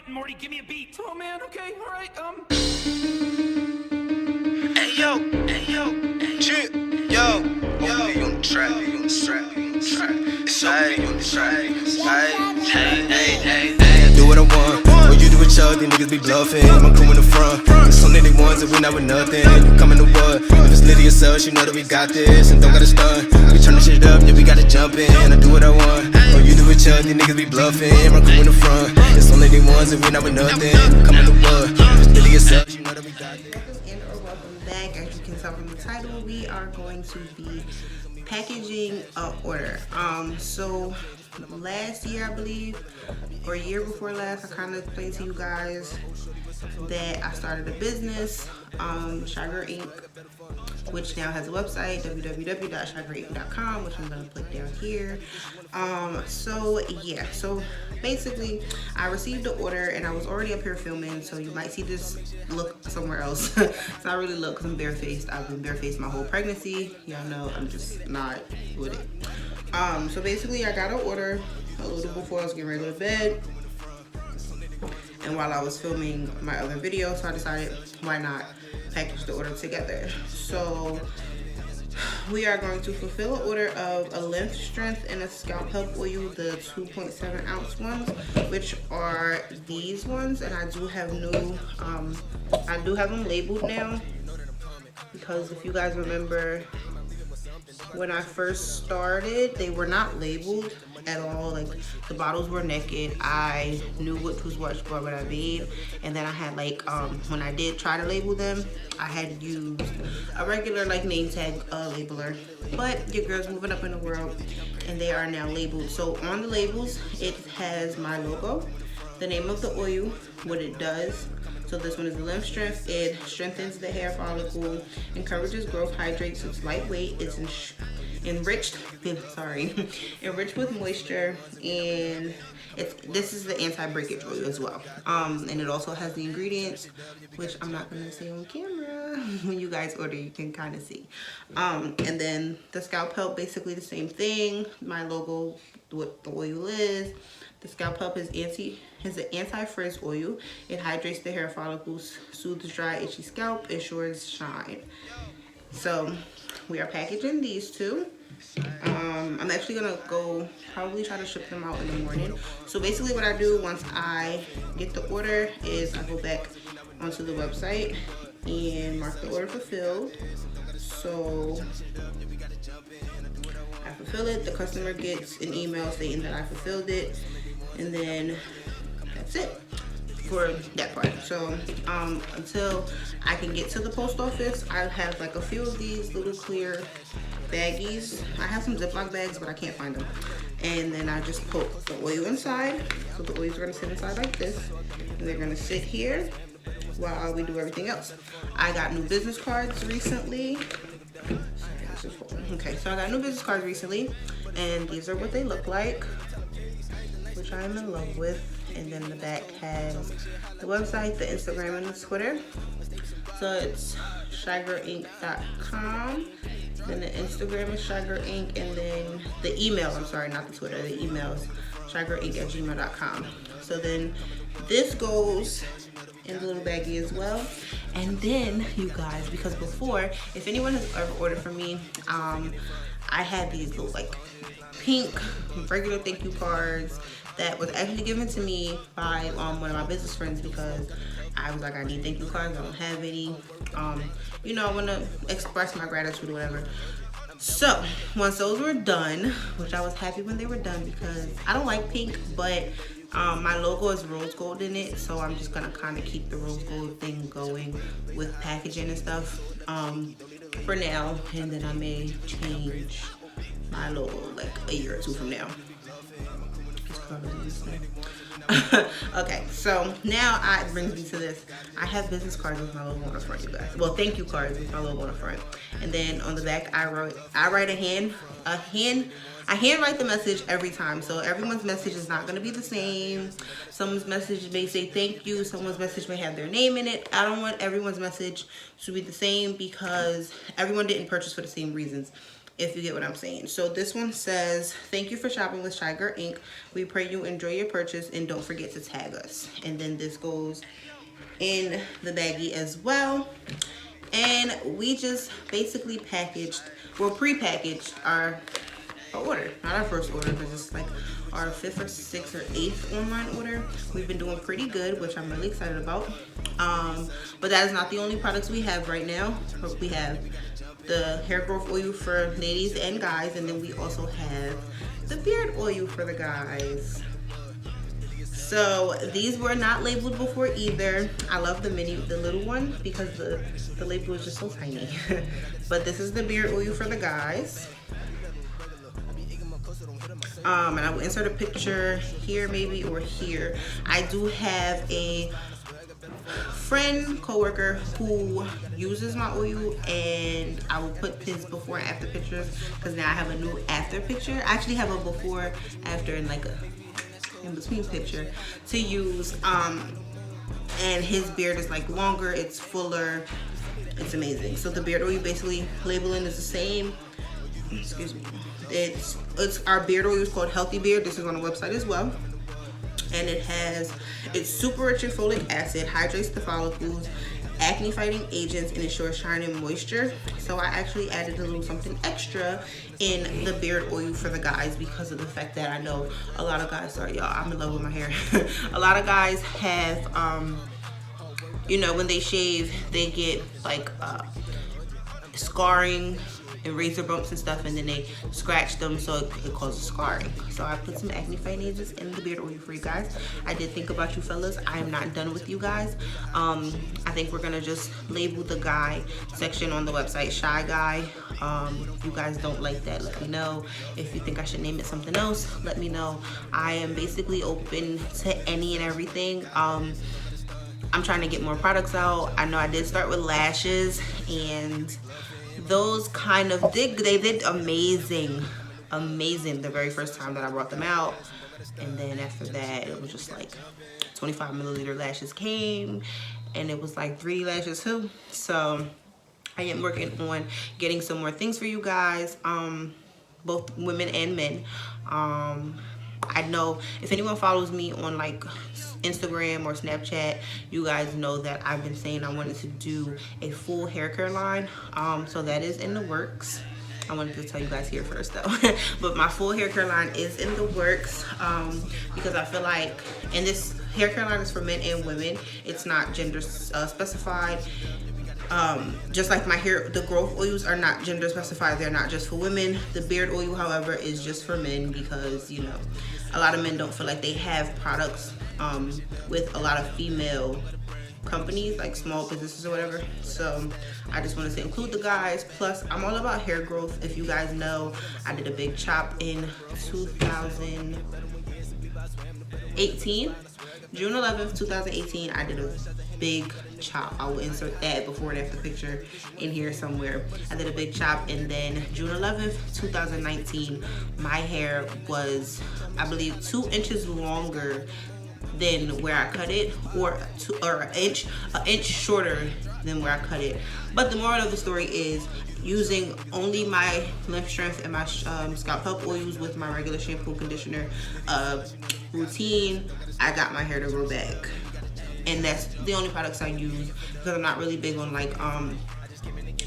button, Morty. Give me a beat. Oh man, okay, alright, Hey yo, chill, yo, be on the track, It's OP on the track, hey, do what I want, when you do it, y'all, these niggas be bluffing. My crew in the front, there's so many ones that we not with nothing. You coming to what? If it's Lydia yourself, you know that we got this, and don't gotta stun. We turn the shit up, yeah, we gotta jump in. I do what I want, when you do it, y'all, these niggas be bluffing. My crew in the front, there's so many ones that we not with nothing. You coming to what? If it's Lydia yourself, you know that we got this. Welcome back. As you can tell from the title, we are going to be packaging an order. So last year, I believe, or a year before last, I kind of explained to you guys that I started a business, Shaigirlinc, which now has a website, www.shaigirlinc.com, which I'm going to put down here. So basically I received the order and I was already up here filming, so you might see this look somewhere else. It's not really look because I'm barefaced. I've been barefaced my whole pregnancy. Y'all know I'm just not with it. So basically I got an order a little before I was getting ready to go to bed, and while I was filming my other video, so I decided why not package the order together. So we are going to fulfill an order of a length, strength, and a scalp health oil, the 2.7 ounce ones, which are these ones. And I do have new, I do have them labeled now, because if you guys remember, when I first started, they were not labeled at all. Like, the bottles were naked. I knew which was what I made, and then I had like when I did try to label them, I had used a regular like name tag labeler. But your girl's moving up in the world, and they are now labeled. So on the labels, it has my logo, the name of the oil, what it does. So this one is the length strength. It strengthens the hair follicle, encourages growth, hydrates, it's lightweight, it's enriched with moisture, and this is the anti-breakage oil as well. And it also has the ingredients, which I'm not gonna say on camera. When you guys order, you can kind of see. And then the scalp help, basically the same thing. My logo, what the oil is. The scalp help is an anti-frizz oil. It hydrates the hair follicles, soothes dry, itchy scalp, ensures shine. So we are packaging these two. I'm actually gonna go probably try to ship them out in the morning. So basically what I do once I get the order is I go back onto the website and mark the order fulfilled. So I fulfill it, the customer gets an email stating that I fulfilled it, and then that's it for that part. So until I can get to the post office, I have like a few of these little clear baggies. I have some Ziploc bags, but I can't find them. And then I just poke the oil inside. So the oils are gonna sit inside like this, and they're gonna sit here while we do everything else. I got new business cards recently. Okay, so I got new business cards recently, and these are what they look like, which I am in love with. And then the back has the website, the Instagram, and the Twitter. So it's Shaigirlinc.com. Then the Instagram is Shaigirlinc, and then the email, I'm sorry, not the Twitter, the email is Shaigirlinc@gmail.com. So then this goes in the little baggie as well. And then, you guys, because before, if anyone has ever ordered from me, I had these little like pink regular thank you cards that was actually given to me by one of my business friends, because I was like, I need thank you cards, I don't have any. You know, I want to express my gratitude or whatever. So once those were done, which I was happy when they were done, because I don't like pink, but my logo is rose gold in it, so I'm just gonna kind of keep the rose gold thing going with packaging and stuff for now, and then I may change my logo like a year or two from now. Okay, so now it brings me to this. I have business cards with my logo on the front, you guys. Well, thank you cards with my logo on the front, and then on the back I handwrite the message every time. So everyone's message is not going to be the same. Someone's message may say thank you, someone's message may have their name in it. I don't want everyone's message to be the same, because everyone didn't purchase for the same reasons. if you get what I'm saying. So this one says, thank you for shopping with Shaigirlinc. We pray you enjoy your purchase and don't forget to tag us. And then this goes in the baggie as well. And we just basically packaged, well, pre-packaged our order. Not our first order, but just like our 5th or 6th or 8th online order. We've been doing pretty good, which I'm really excited about. But that is not the only products we have right now. We have the hair growth oil for ladies and guys, and then we also have the beard oil for the guys. So these were not labeled before either. I love the little one because the label is just so tiny. But this is the beard oil for the guys. And I will insert a picture here maybe or here. I do have a friend, co-worker who uses my oil, and I will put his before and after pictures because now I have a new after picture. I actually have a before, after, and like a in between picture to use. And his beard is like longer, it's fuller, it's amazing. So the beard oil basically labeling is the same. Excuse me. It's our beard oil is called Healthy Beard. This is on the website as well. And it's super rich in folic acid, hydrates the follicles, acne fighting agents, and ensures shine and moisture. So I actually added a little something extra in the beard oil for the guys because of the fact that I know a lot of guys are, y'all, I'm in love with my hair. A lot of guys have, you know, when they shave, they get like scarring and razor bumps and stuff, and then they scratch them, so it causes scarring. So I put some acne fighting agents in the beard oil for you guys. I did think about you fellas. I am not done with you guys. I think we're gonna just label the guy section on the website Shy Guy. If you guys don't like that, let me know. If you think I should name it something else, let me know. I am basically open to any and everything. I'm trying to get more products out. I know I did start with lashes, and those kind of they did amazing the very first time that I brought them out. And then after that, it was just like 25 milliliter lashes came, and it was like 3 lashes too. So I am working on getting some more things for you guys, both women and men. I know if anyone follows me on like Instagram or Snapchat, you guys know that I've been saying I wanted to do a full hair care line. So that is in the works. I wanted to tell you guys here first though. But my full hair care line is in the works, because I feel like, and this hair care line is for men and women. It's not gender specified. Just like my hair, the growth oils are not gender specified. They're not just for women. The beard oil, however, is just for men because, you know, a lot of men don't feel like they have products with a lot of female companies, like small businesses or whatever. So I just wanted to include the guys. Plus, I'm all about hair growth. If you guys know, I did a big chop in 2018. June 11th, 2018, I did a big chop. I will insert that before and after picture in here somewhere. I did a big chop, and then June 11th, 2019, my hair was, I believe, 2 inches longer than where I cut it, or an inch shorter than where I cut it. But the moral of the story is, using only my Lymph Strength and my scalp health oils with my regular shampoo conditioner routine, I got my hair to grow back. And that's the only products I use because I'm not really big on like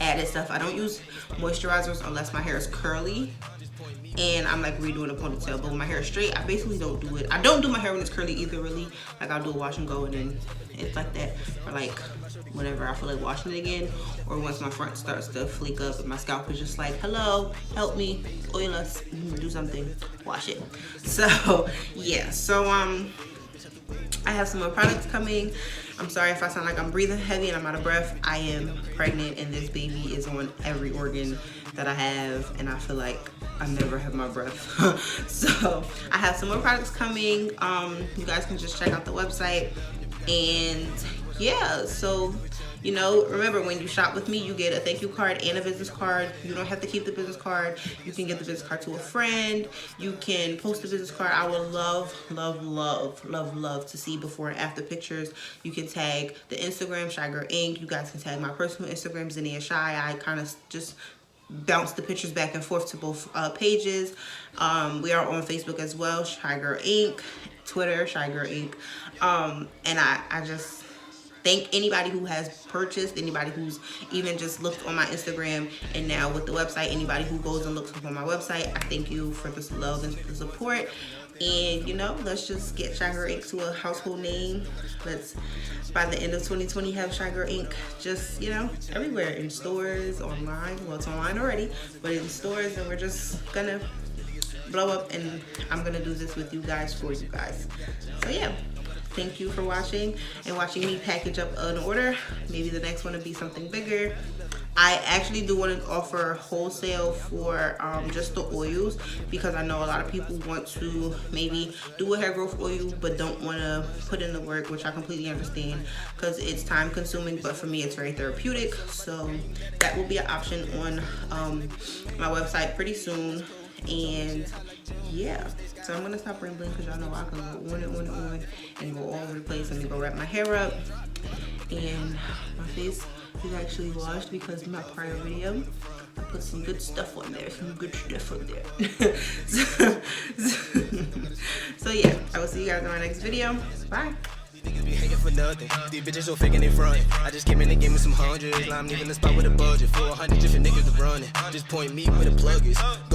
added stuff. I don't use moisturizers unless my hair is curly and I'm like redoing a ponytail. But when my hair is straight, I basically don't do it. I don't do my hair when it's curly either, really. Like I'll do a wash and go, and then it's like that for like whenever I feel like washing it again, or once my front starts to flake up and my scalp is just like, hello, help me, oil us, do something, wash it. So yeah, so I have some more products coming. I'm sorry if I sound like I'm breathing heavy and I'm out of breath. I am pregnant, and this baby is on every organ that I have, and I feel like I never have my breath. So I have some more products coming. You guys can just check out the website. And yeah, so you know, remember, when you shop with me, you get a thank you card and a business card. You don't have to keep the business card. You can give the business card to a friend. You can post the business card. I would love, love, love, love, love to see before and after pictures. You can tag the Instagram, Shaigirlinc. You guys can tag my personal Instagram, Zania Shy. I kind of just bounce the pictures back and forth to both pages. We are on Facebook as well, Shaigirlinc, Twitter, Shaigirlinc. And I just thank anybody who has purchased, anybody who's even just looked on my Instagram, and now with the website, anybody who goes and looks up on my website. I thank you for this love and the support. And, you know, let's just get Shaigirlinc to a household name. Let's, by the end of 2020, have Shaigirlinc just, you know, everywhere, in stores, online. Well, it's online already, but in stores, and we're just gonna blow up, and I'm gonna do this with you guys, for you guys. So yeah, thank you for watching and watching me package up an order. Maybe the next one will be something bigger. I actually do want to offer wholesale for just the oils, because I know a lot of people want to maybe do a hair growth oil but don't want to put in the work, which I completely understand because it's time consuming, but for me it's very therapeutic. So that will be an option on my website pretty soon. And yeah, so I'm gonna stop rambling because y'all know I can go on and on and on and go all over the place. Let me go wrap my hair up, and my face is actually washed because my prior video I put some good stuff on there, so yeah, I will see you guys in my next video. Bye. Niggas be hating for nothing. These bitches so faking in front. I just came in and gave me some hundreds. Now I'm leaving the spot with a budget. 400 different niggas to run it. Just point me where the plug is. Go